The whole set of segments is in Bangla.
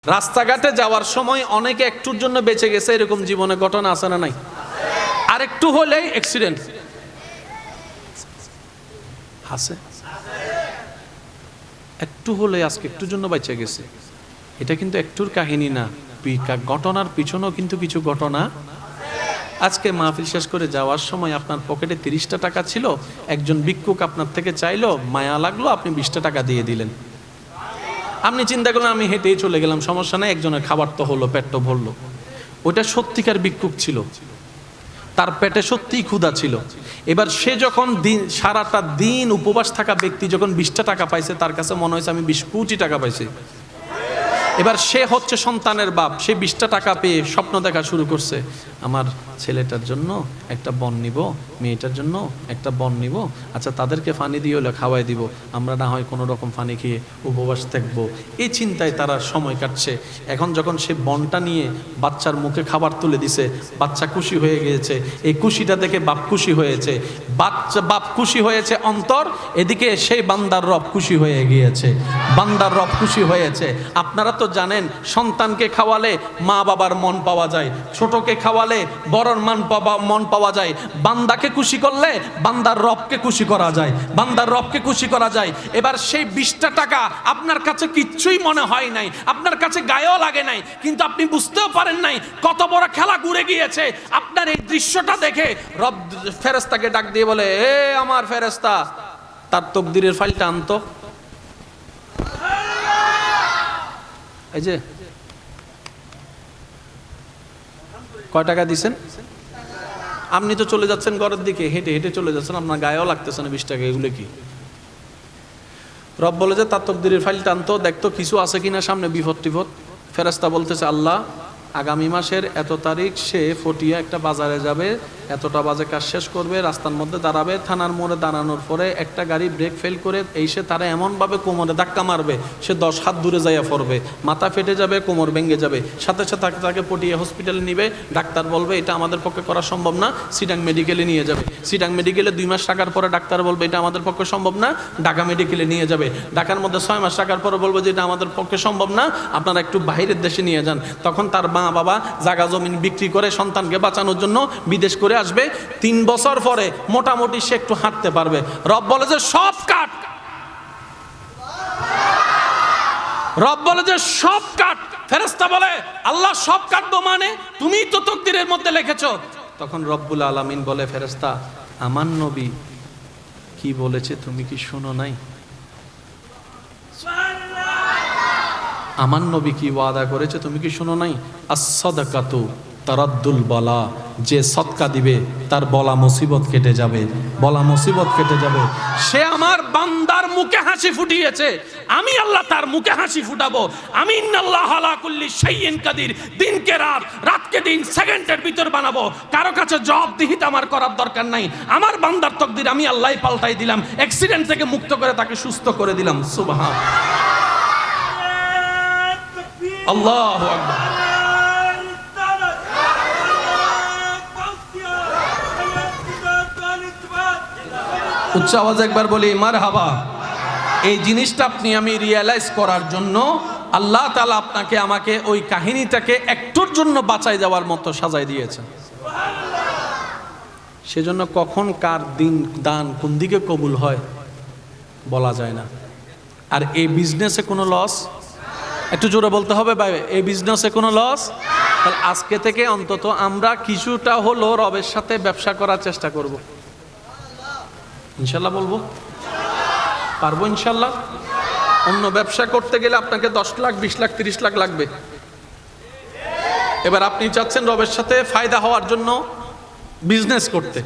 রাস্তাঘাটে যাওয়ার সময় অনেকে একটুর জন্য বেঁচে গেছে, এরকম জীবনে ঘটনা আছে না নাই? আর একটু হলেই অ্যাক্সিডেন্ট আছে, একটু হলে আজকে একটুর জন্য বেঁচে গেছে। এটা কিন্তু একটুর কাহিনী না, ঘটনার পিছনেও কিন্তু কিছু ঘটনা। আজকে মাহফিল শেষ করে যাওয়ার সময় আপনার পকেটে 30টা টাকা ছিল, একজন ভিক্ষুক আপনার থেকে চাইলো, মায়া লাগলো, আপনি 20টা টাকা দিয়ে দিলেন। আপনি চিন্তা করলেন আমি হেঁটেই চলে গেলাম, সমস্যা নাই, একজনের খাবার তো হলো, পেট তো ভরলো। ওটা সত্যিকার ভিক্ষুক ছিল, তার পেটে সত্যিই ক্ষুধা ছিল। এবার সে যখন সারাটা দিন উপবাস থাকা ব্যক্তি যখন 20টা টাকা পাইছে, তার কাছে মনে হয়েছে আমি 20 কোটি টাকা পাইছি। এবার সে হচ্ছে সন্তানের বাপ, সে 20টা টাকা পেয়ে স্বপ্ন দেখা শুরু করছে, আমার ছেলেটার জন্য একটা বন নিব, মেয়েটার জন্য একটা বন নিব, আচ্ছা তাদেরকে পানি দিয়ে হলে খাওয়াই দিব, আমরা না হয় কোনো রকম পানি খেয়ে উপবাস থাকবো। এই চিন্তায় তারা সময় কাটছে। এখন যখন সে বনটা নিয়ে বাচ্চার মুখে খাবার তুলে দিছে, বাচ্চা খুশি হয়ে গিয়েছে, এই খুশিটা দেখে বাপ খুশি হয়েছে, বাপ খুশি হয়েছে অন্তর, এদিকে সেই বান্দার রব খুশি হয়ে গিয়েছে, বান্দার রব খুশি হয়েছে। আপনারা তো জানেন, সন্তানকে খাওয়ালে মা বাবার মন পাওয়া যায়, ছোটকে খাওয়ালে বড়র মন পাওয়া যায়, বান্দাকে খুশি করলে বান্দার রবকে খুশি করা যায়, বান্দার রবকে খুশি করা যায়। এবার সেই 20টা টাকা আপনার কাছে কিচ্ছুই মনে হয় নাই, আপনার কাছে গায়েও লাগে নাই, কিন্তু আপনি বুঝতেও পারেন নাই কত বড় খেলা ঘুরে গিয়েছে। আপনার এই দৃশ্যটা দেখে রব ফেরেশতাকে ডাক দিয়ে বলে, এ আমার ফেরেশতা, তার তকদিরের ফাইলটা আনতো। এই যে কয় টাকা দিছেন? আপনি তো চলে যাচ্ছেন ঘরের দিকে, হেঁটে হেঁটে চলে যাচ্ছেন, আপনার গায়েও লাগতেছে না 20 টাকা, এগুলো কি? রব বলে যে তার তকদিরের ফাইলটা আনতো, দেখতো কিছু আছে কিনা সামনে, বিপদ টিপদ। ফেরেশতা বলতেছে, আল্লাহ আগামী মাসের এত তারিখ সে ফটিয়া একটা বাজারে যাবে, এতটা বাজে কাজ শেষ করবে, রাস্তার মধ্যে দাঁড়াবে, থানার মোড়ে দাঁড়ানোর পরে একটা গাড়ি ব্রেক ফেল করে এসে তারা এমনভাবে কোমরে ধাক্কা মারবে, সে 10 হাত দূরে যাইয়া পড়বে, মাথা ফেটে যাবে, কোমর ভেঙে যাবে, সাথে সাথে তাকে পটিয়া হসপিটালে নিবে, ডাক্তার বলবে এটা আমাদের পক্ষে করা সম্ভব না, সিটাং মেডিকেলে নিয়ে যাবে, সিটাং মেডিকেলে 2 মাস থাকার পরে ডাক্তার বলবে এটা আমাদের পক্ষে সম্ভব না, ঢাকা মেডিকেলে নিয়ে যাবে, ঢাকার মধ্যে 6 মাস থাকার পরে বলবে যে এটা আমাদের পক্ষে সম্ভব না, আপনারা একটু বাইরের দেশে নিয়ে যান। তখন তার মা বাবা জায়গা জমিন বিক্রি করে সন্তানকে বাঁচানোর জন্য বিদেশ করে আসবে। 3 বছর পরে মোটামুটি সে একটু হাঁটতে পারবে। রব বলে যে সব কাট, রব বলে যে সব কাট। ফেরেশতা বলে, আল্লাহ সব কাটবো মানে? তুমি তো তকদিরের মধ্যে লিখেছো। তখন রব্বুল আলামিন বলে, ফেরেশতা আমার নবী কি বলেছে তুমি কি শোনো নাই? আমার নবী কি ওয়াদা করেছে তুমি কি শোনো নাই? as-সাদাকাতু তারাদ্দুল বালা, যে সদকা দিবে তার বলা মুসিবত কেটে যাবে, বলা মুসিবত কেটে যাবে। সে আমার বান্দার মুখে হাসি ফুটিয়েছে, আমি আল্লাহ তার মুখে হাসি ফুটাবো। আমি ইন্নাল্লাহা আলা কুল্লি শাইইন কাদির, দিনকে রাত, রাতকে দিন, সেকেন্ডের ভিতর বানাবো। কারো কাছে জবাবদিহিতা আমার করার দরকার নাই। আমার বান্দার তকদির আমি আল্লাহই পাল্টাই দিলাম, অ্যাক্সিডেন্ট থেকে মুক্ত করে তাকে সুস্থ করে দিলাম। সুবহান আল্লাহু আকবার। উচ্চ আওয়াজে একবার বলি মারহাবা। এই জিনিসটা আপনি আমি রিয়েলাইজ করার জন্য আল্লাহ তাআলা আপনাকে আমাকে ওই কাহিনীটাকে একটুর জন্য বাঁচাই যাওয়ার মতো সাজাই দিয়েছেন। সেজন্য কখন কার দিন দান কোন দিকে কবুল হয় বলা যায় না। আর এই বিজনেসে কোনো লস, একটু জোরে বলতে হবে ভাই, এই বিজনেসে কোনো লস। তাহলে আজকে থেকে অন্তত আমরা কিছুটা হলো রবের সাথে ব্যবসা করার চেষ্টা করব। ইনশাল্লাহ বলবো, পারবো ইনশাল্লাহ। অন্য ব্যবসা করতে গেলে আপনাকে 10 লাখ 20 লাখ 30 লাখ লাগবে। এবার আপনি চাচ্ছেন রবের সাথে ফায়দা হওয়ার জন্য বিজনেস করতে।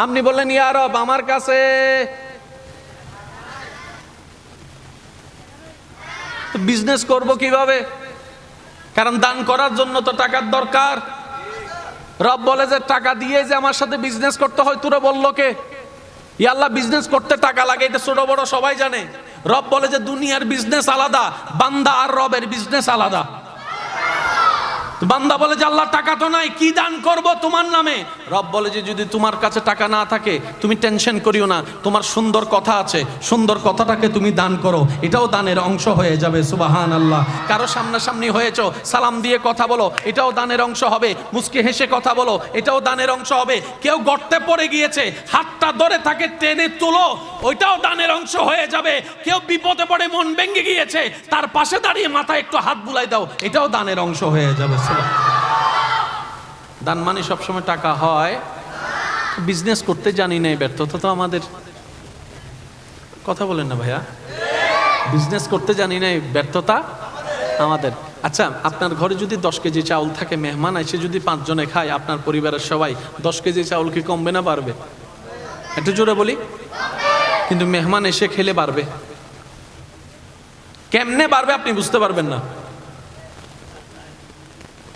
আপনি বললেন ইয়া রব আমার কাছে বিজনেস করব কিভাবে? কারণ দান করার জন্য তো টাকার দরকার। রব বলে যে টাকা দিয়ে যে আমার সাথে বিজনেস করতে হয়, তোরা বললো কে? ইয়া আল্লাহ বিজনেস করতে টাকা লাগে, এটা ছোট বড় সবাই জানে। রব বলে যে দুনিয়ার বিজনেস আলাদা, বান্দা আর রবের বিজনেস আলাদা। বান্দা বলে যে আল্লাহ টাকা তো নাই, কি দান করব তোমার নামে? রব বলে যে যদি তোমার কাছে টাকা না থাকে তুমি টেনশন করিও না, তোমার সুন্দর কথা আছে, সুন্দর কথাটাকে তুমি দান করো, এটাও দানের অংশ হয়ে যাবে। সুবহানাল্লাহ। কারো সামনাসামনি হয়েছো, সালাম দিয়ে কথা বলো, এটাও দানের অংশ হবে। মুস্কি হেসে কথা বলো, এটাও দানের অংশ হবে। কেউ গর্তে পড়ে গিয়েছে, হাতটা ধরে তাকে টেনে তুলো, ওইটাও দানের অংশ হয়ে যাবে। কেউ বিপদে পড়ে মন ভেঙে গিয়েছে, তার পাশে দাঁড়িয়ে মাথায় একটু হাত বুলাই দাও, এটাও দানের অংশ হয়ে যাবে। দান মানে সবসময় টাকা হয়। বিজনেস করতে জানি না, ব্যর্থতা তো আমাদের। কথা বলেন না ভাইয়া, বিজনেস করতে জানি না, ব্যর্থতা আমাদের। আচ্ছা, আপনার ঘরে যদি 10 কেজি চাউল থাকে, মেহমান এসে যদি 5 জনে খায়, আপনার পরিবারের সবাই, 10 কেজি চাউল কি কমবে না বাড়বে? একটু জোরে বলি। কিন্তু মেহমান এসে খেলে বাড়বে। কেমনে বাড়বে আপনি বুঝতে পারবেন না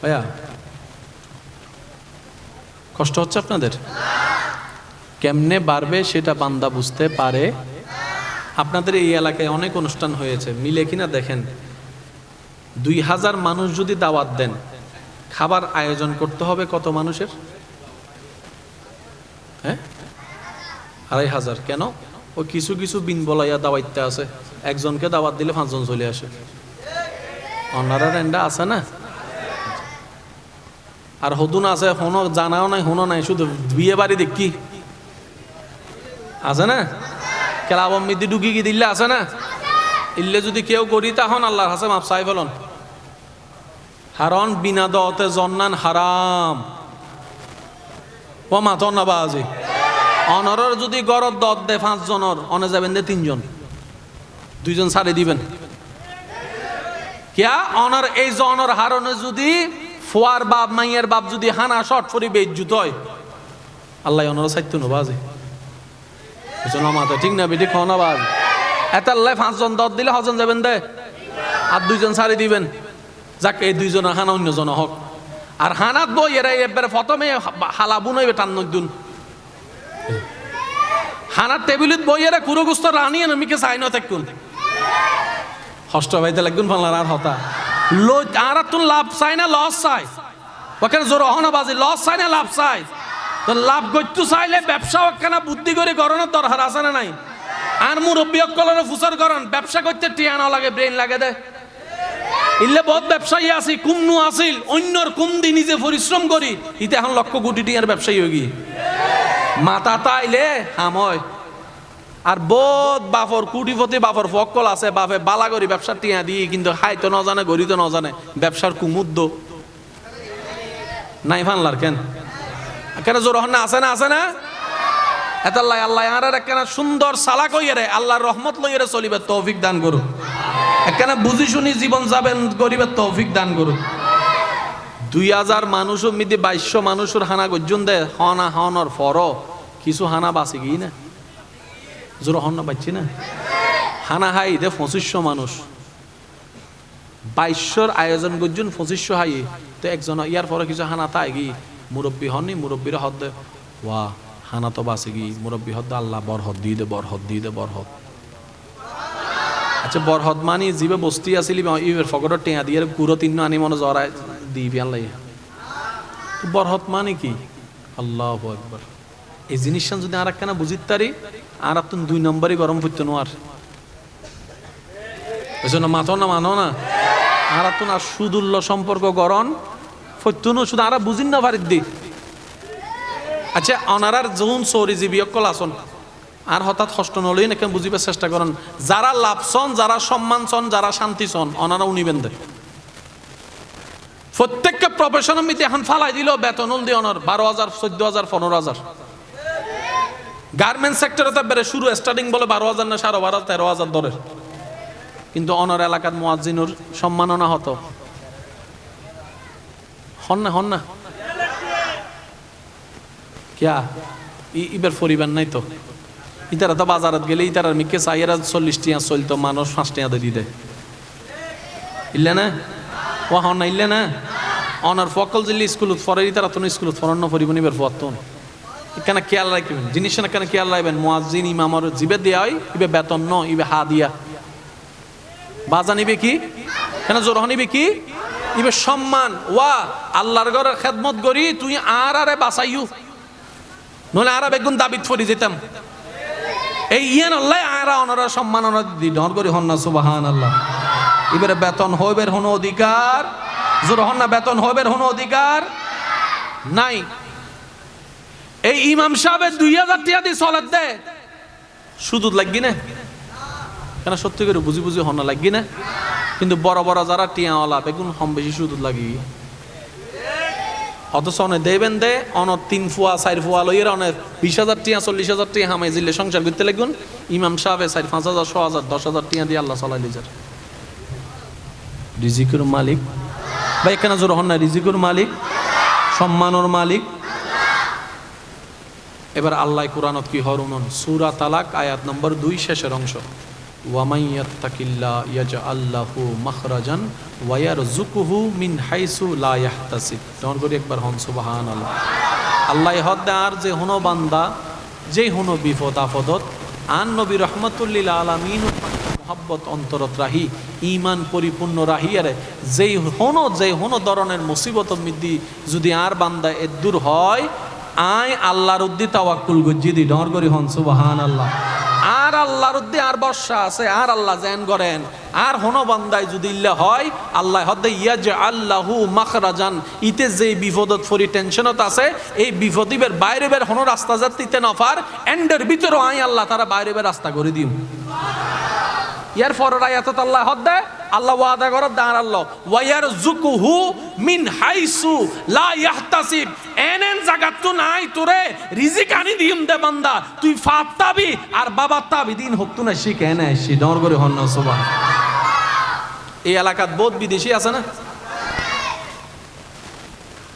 ভাইয়া। কষ্ট হচ্ছে আপনাদের? কেমনে বাড়বে সেটা বান্দা বুঝতে পারে। আপনাদের এই এলাকায় অনেক অনুষ্ঠান হয়েছে, মিলে কিনা দেখেন। 2000 মানুষ যদি দাওয়াত দেন, খাবার আয়োজন করতে হবে কত মানুষের? হ্যাঁ, 2500। কেন? ও কিছু কিছু বিন বলাইয়া দাওয়াইতে আছে, একজনকে দাওয়াত দিলে 5 জন চলে আসে। অনারা রেন্ডা আছে না, আর হদুন আছে, হনো জানাও নাই, হনো নাই, শুধু বিয়ে বাড়ি দেখি আছে না, কেলাবমিদি ঢুকি কি দিল্লে আছে না। ইল্লে যদি কেউ করি তখন আল্লাহর হাসে মাপ চাই ফেলন। হারন বিনা দতে জন্নান হারাম ও মাথর না বাজি। অনরের যদি গরত দত দে 5 জনের, অনে যাবেন দে 3 জন, 2 জন ছাড়ে দিবেন। কিয়া অনর এই জনর হারনে যদি ফোয়ার বাপ মাইয়ের বাপ যদি হানা শর্ট ফরি বেজ্জুত হয়, আল্লাহ অনর সাইতো না বাজি। বুঝলো মাথা ঠিক না বেটি খাওয়া না বাজ। এত আল্লাহ 5 জন দত দিলে 6 জন যাবেন দে, আর 2 জন ছাড়ে দিবেন। যাক এই 2 জনের হানা অন্য জন হোক। আর হানাত বই এরা এবারে প্রথমে হালাবুন হইবে টান দুন হানার টেবিলত বই এরা কুরুগুস্ত রানিয়ে নমিকে চাই না থাকুন হষ্ট ভাইতে লাগুন ফালার আর হতা লো। আর তুন লাভ চাই না লস চাই? ওখানে জোর হনা বাজি, লস চাই না লাভ চাই? তো লাভ করতে চাইলে ব্যবসা ওখানে বুদ্ধি করে গরনের দরকার আছে না নাই? আর মুরব্বী অকলের ফুসার গরন ব্যবসা করতে টিয়ানো লাগে, ব্রেন লাগে দে। ইল্লে বহুত ব্যবসায়ী আছে, কুমনু আসিল অন্যর কুম দি নিজে পরিশ্রম করি, ইতে এখন লক্ষ কোটি টিয়ার ব্যবসায়ী হয়ে গিয়ে মাথা তাইলে হাময়। আর বহুত বাফর কুটিপতি বাফর ফকল আছে, বাপে বালা করি ব্যবসার টিয়া দিয়ে, কিন্তু হাই তো ন জানে, গড়ি তো ন জানে, ব্যবসার কুমুদ্দ নাই ফানলার কেন কেন জোর হন না আছে না, আছে না? এতাল্লাই আল্লাহ আর একখানা সুন্দর সালাক হইয়ারে আল্লাহর রহমত লইয়ারে চলিবে তৌফিক দান করুন। একখানা বুঝি শুনি জীবন যাবেন গরিবের তৌফিক দান করুন। 2000 মানুষ মিদি 2200 মানুষের হানা গর্জন দে হনা হনর ফর কিছু হানা বাঁচে গিয়ে না, জোর হন না পাচ্ছি না। হানা হাই দে 2500 মানুষ, 2200 আয়োজন গর্জন 2500 হাই তো একজন ইয়ার পরে কিছু হানা তাই গি মুরব্বী হননি, মুরব্বীরা হদ দে ওয়া হানা তো বাঁচে গি, মুরব্বী হদ আল্লাহ বরহদ দিয়ে দে, বরহদ দিয়ে দে, বরহদ। আচ্ছা বরহদ মানি জিবে বস্তি আসিলি ইবের ফকটর টেয়া দিয়ে কুড়ো 3 আনি মনে জরায় দিবি আল্লাহ। বরহদ মানে কি? আল্লাহু আকবার। এই জিনিসটা যদি আর একখানা বুঝিত তারি, আর তুন 2 নম্বরই গরম পড়তো নোয়ার না, মাথো না মানো না, আর তুন আর সুদুল্য সম্পর্ক গরম পড়তো না, শুধু আর বুঝিন না পারিত দি। আচ্ছা অনারার যৌন সৌরি জীবী অকল আসন আর হঠাৎ হষ্ট নলেই নাকি বুঝিবার চেষ্টা করেন। যারা লাভ চন, যারা সম্মান চন, যারা শান্তি চন, অনারা উনিবেন দে। প্রত্যেককে প্রফেশনের মিতে এখন ফালাই দিল বেতন দিয়ে অনার 12,000, 14,000, 15,000। গার্মেন্টস সেক্টরে তো বেড়ে শুরু স্টার্টিং বলে 12,000 না 12,500, 13,000 দরের, কিন্তু অনার এলাকার মুয়াজ্জিনুর সম্মাননা হতো হন না, হন না কিয়া ইবার পরিবার নাই তো। ইতারা তো বাজারত গেলে ইতারা মিকে চাইরা 40 টিয়া চলতো, মানুষ 5 টিয়া দিয়ে দেয় ইল্লে না ও হন না, ইল্লে না। অনার ফকল জিল্লি স্কুলত ফরে ইতারা তো স্কুলত ফরান্ন পরিব নিবার পতন এখানে খেয়াল রাখবেন জিনিস না, কেন খেয়াল রাখবেন মুয়াজ্জিন ইমামর জিবে দেয়া হয় ইবে বেতন ন, ইবে হা দিয়া বাজা নিবে কি কেন জোর নিবে কি ইবে সম্মান। ওয়া আল্লাহর ঘরের খেদমত করি তুই আর আরে বাঁচাইও নলে আরা বেগুন দাবিত ফরি যেতাম এই ইয়ান আল্লাহ আরা অনরা সম্মাননা দি ডর করি হন্না সুবহানাল্লাহ। এবারে বেতন হইবের হনো অধিকার জোর হন্না বেতন হইবের হনো অধিকার নাই। এই ইমাম সাহেবের 2000 টাকা দিয়ে সলাত দেয় সুদ লাগি না কেন সত্যি করে বুঝি বুঝি হন্না লাগি না কিন্তু বড় বড় যারা টিয়াওয়ালা বেগুন কম বেশি সুদ লাগি অথচ অনে দেবেন দে অন 3 ফুয়া 4 ফুয়া লইয়ের অনে 20,000 টাকা 40,000 টাকা হামাই জিলে সংসার করতে লাগুন ইমাম সাহেব 4-5,000 6,000 10,000 টাকা দিয়ে আল্লাহ চালাই লিজার রিজিকের মালিক ভাই কেন জোর হন না রিজিকের মালিক সম্মানের মালিক। এবার আল্লাহ কুরআনত কি হরুন সূরা তালাক আয়াত নম্বর 2 শেষের অংশ ওয়ামাই ইয়াত্তাকিল্লাহ ইয়াজআল লাহু মাখরাজান ওয়া ইয়ারযুকুহু মিন হাইসু লা ইয়াহতাসিব। তখন করি একবার হন সুবহানাল্লাহ। আল্লাহ হদ আর যে হনো বান্দা যে হনো বিপদ আপদত আন নবী রাহমাতুল লিল আলামিন মুহাব্বত অন্তরত রাহি ঈমান পরিপূর্ণ রাহি আরে যেই হনো ধরনের মুসিবত মিদ্দি যদি আর বান্দা এ দূর হয় আয় আল্লাহর উদ্দি তাওয়াক্কুল গজ্জি দি ডর করি হন সুবহানাল্লাহ। আর আল্লাহর উদ্দি আর বর্ষা আছে আর আল্লাহ জান করেন আর হনো বান্দায় যদি ইল্লা হয় আল্লাহ হদ্দে ইয়াজআল লাহু মাখরাজান ইতে যে বিপদত ফরি টেনশনত আছে এই বিপদিবের বাইরে বের হনো রাস্তা যাতিতে নফার এন্ডের ভিতরে আয় আল্লাহ তারা বাইরে বের রাস্তা করে দিম। ইয়ার পরের আয়াতত আল্লাহ হদ্দে আল্লাহ ওয়াদা করে দাঁড় আল্লাহ ওয়ারযুকুহু মিন হাইসু লা ইয়াহতাসিব এনেন জাগাত তো নাই তোরে রিজিক আনি দিম দে বান্দা তুই ফাত্তাবি আর বাবা তাবি দিন হক তো না শিখে না সি ডর করে হন না সুবহান। এই এলাকাত বহুত বিদেশি আছে না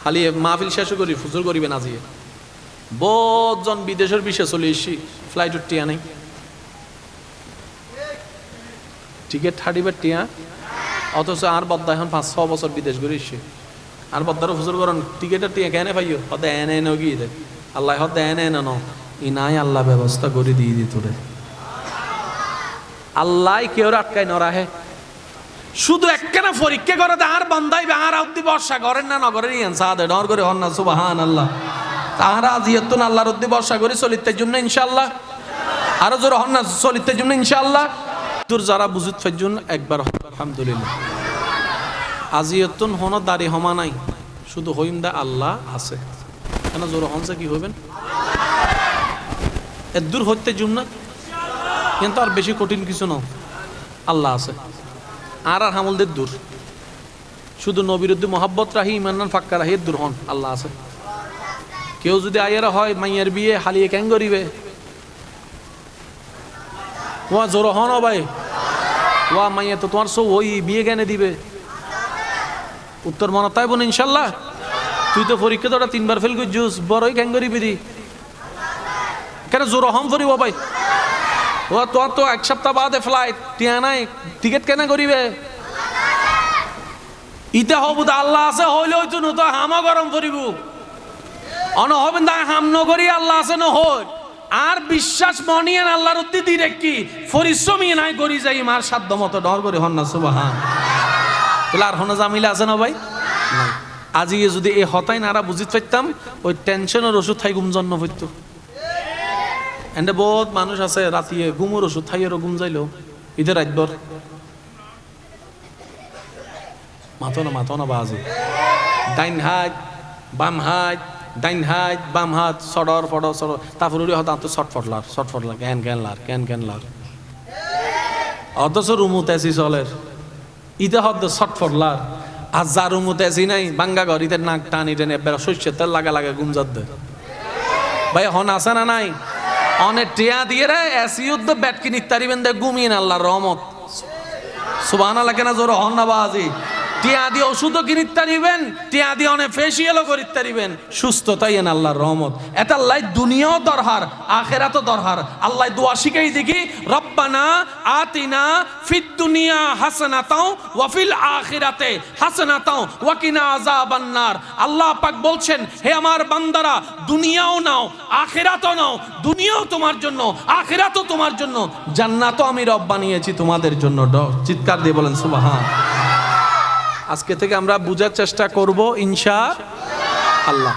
খালি মাহফিল শেষ করি ফুজুর করিবেন আজিয়ে বহুত জন বিদেশের বিষয়ে চলে এসি ফ্লাইট উঠিয়া নাই টিকিট হাঁটিবার টিয়া অথচ আর বদ্দা এখন 5-6 বছর বিদেশ ঘুরে এসছে আর বদ্দারও হুজুর করেন টিকিটের টিয়া কেন পাইও হতে এনে এনে গিয়ে দেয় আল্লাহ হতে এনে এনে ন ই নাই আল্লাহ ব্যবস্থা করে দিয়ে দিত রে আল্লাহ কেউ আটকাই নরাহে শুধু একখানা পরীক্ষা করে দেয় আর বান্দাইবে আর অব্দি বর্ষা করেন না নগরের ইয়ান সাদে ডর করে হন না সুবহানাল্লাহ। তাহারা আজিয়াতুন আল্লাহর অব্দি বর্ষা করে চলিতে জন্য ইনশাআল্লাহ আরো জোর হন না চলিতে জন্য ইনশাআল্লাহ। তোর যারা বুঝুত ফাইজুন একবার আলহামদুলিল্লাহ আজিয়তুন হন দাড়ি হমা নাই শুধু হইম দা আল্লাহ আছে কেন জোর হনছে কি হইবেন এ দূর হইতে জুম না কিন্তু আর বেশি কঠিন কিছু না আল্লাহ আছে আর আর হামলদের দূর শুধু নবীর উদ্দি মোহাব্বত রাহি ইমানান ফাক্কা রাহি দূর হন আল্লাহ আছে। কেউ যদি আয়েরা হয় মাইয়ের বিয়ে হালিয়ে কেন করিবে ওয়া জোর হন ভাই ওয়া মাইয়া তো তোমার সব ওই বিয়ে কেন দিবে উত্তর মনে তাই বোন ইনশাল্লাহ তুই তো পরীক্ষা তোরা 3বার ফেল করছিস বড়ই কেন করিবি দি কেন জোর হম করিব ভাই ও তোর তো 1 সপ্তাহ বাদে ফ্লাইট টিয়া নাই টিকিট কেন করিবে ইতে হব আল্লাহ আছে হইলে হইতো না তো হামা গরম করিব অন হবেন দা হাম নগরি আল্লাহ আছে না হয় আর বিশ্বাস মনিয়ান আল্লাহর উদ্দি দিরে কি পরিশ্রমী নাই করি যাই মার সাধ্য মতো ডর করে হন না সুবহান। তাহলে আর হন জামিলা আছে না ভাই নাই আজি যদি এই হতাই নারা বুঝিত পাইতাম ওই টেনশনের ওষুধ থাই ঘুম জন্য হইতো এন্ড বহুত মানুষ আছে রাতিয়ে ঘুমের ওষুধ থাইয়েরও ঘুম যাইলো ঈদের রাতভর মাথো না বাজে ডাইন হাত বাম হাত ডাইন হাত বাম হাত সডর ফডর সডর তারপর হয়তো তো শর্টফটলার ক্যান লার অথচ রুমুতে আসি চলের ইতে হদ শর্টফটলার আর যা রুমুতে আসি নাই বাঙ্গা ঘর ইতে নাক টান ইতে বেড়া শস্যের তেল লাগা গুমজাত দে ভাই হন আছে না নাই অনেক টিয়া দিয়ে রে এসি উদ্দ ব্যাট কিনি তারিবেন দে ঘুমিয়ে আল্লাহর রহমত সুবহানাল্লাহ কেনা জোর হন না বাজি টিয়া দিয়ে ওষুধও কিনিতে পারিবেন টিয়া দিয়ে অনেক ফেসিয়ালও করিতে পারিবেন সুস্থতাই এন আল্লাহর রহমত এটা আল্লাহ দুনিয়াও দরকার আখিরাতও দরকার আল্লাহ দোয়া শিখাই দেখি রব্বানা আতিনা ফিদ দুনিয়া হাসানাতাও ওয়া ফিল আখিরাতে হাসানাতাও ওয়া কিনা আযাবান নার। আল্লাহ পাক বলছেন হে আমার বান্দারা দুনিয়াও নাও আখিরাতও নাও দুনিয়াও তোমার জন্য আখিরাতও তোমার জন্য জান্নাতও আমি রব বানিয়েছি তোমাদের জন্য চিৎকার দিয়ে বলেন সুবহান। আজকে থেকে আমরা বুঝার চেষ্টা করব ইনশাআল্লাহ।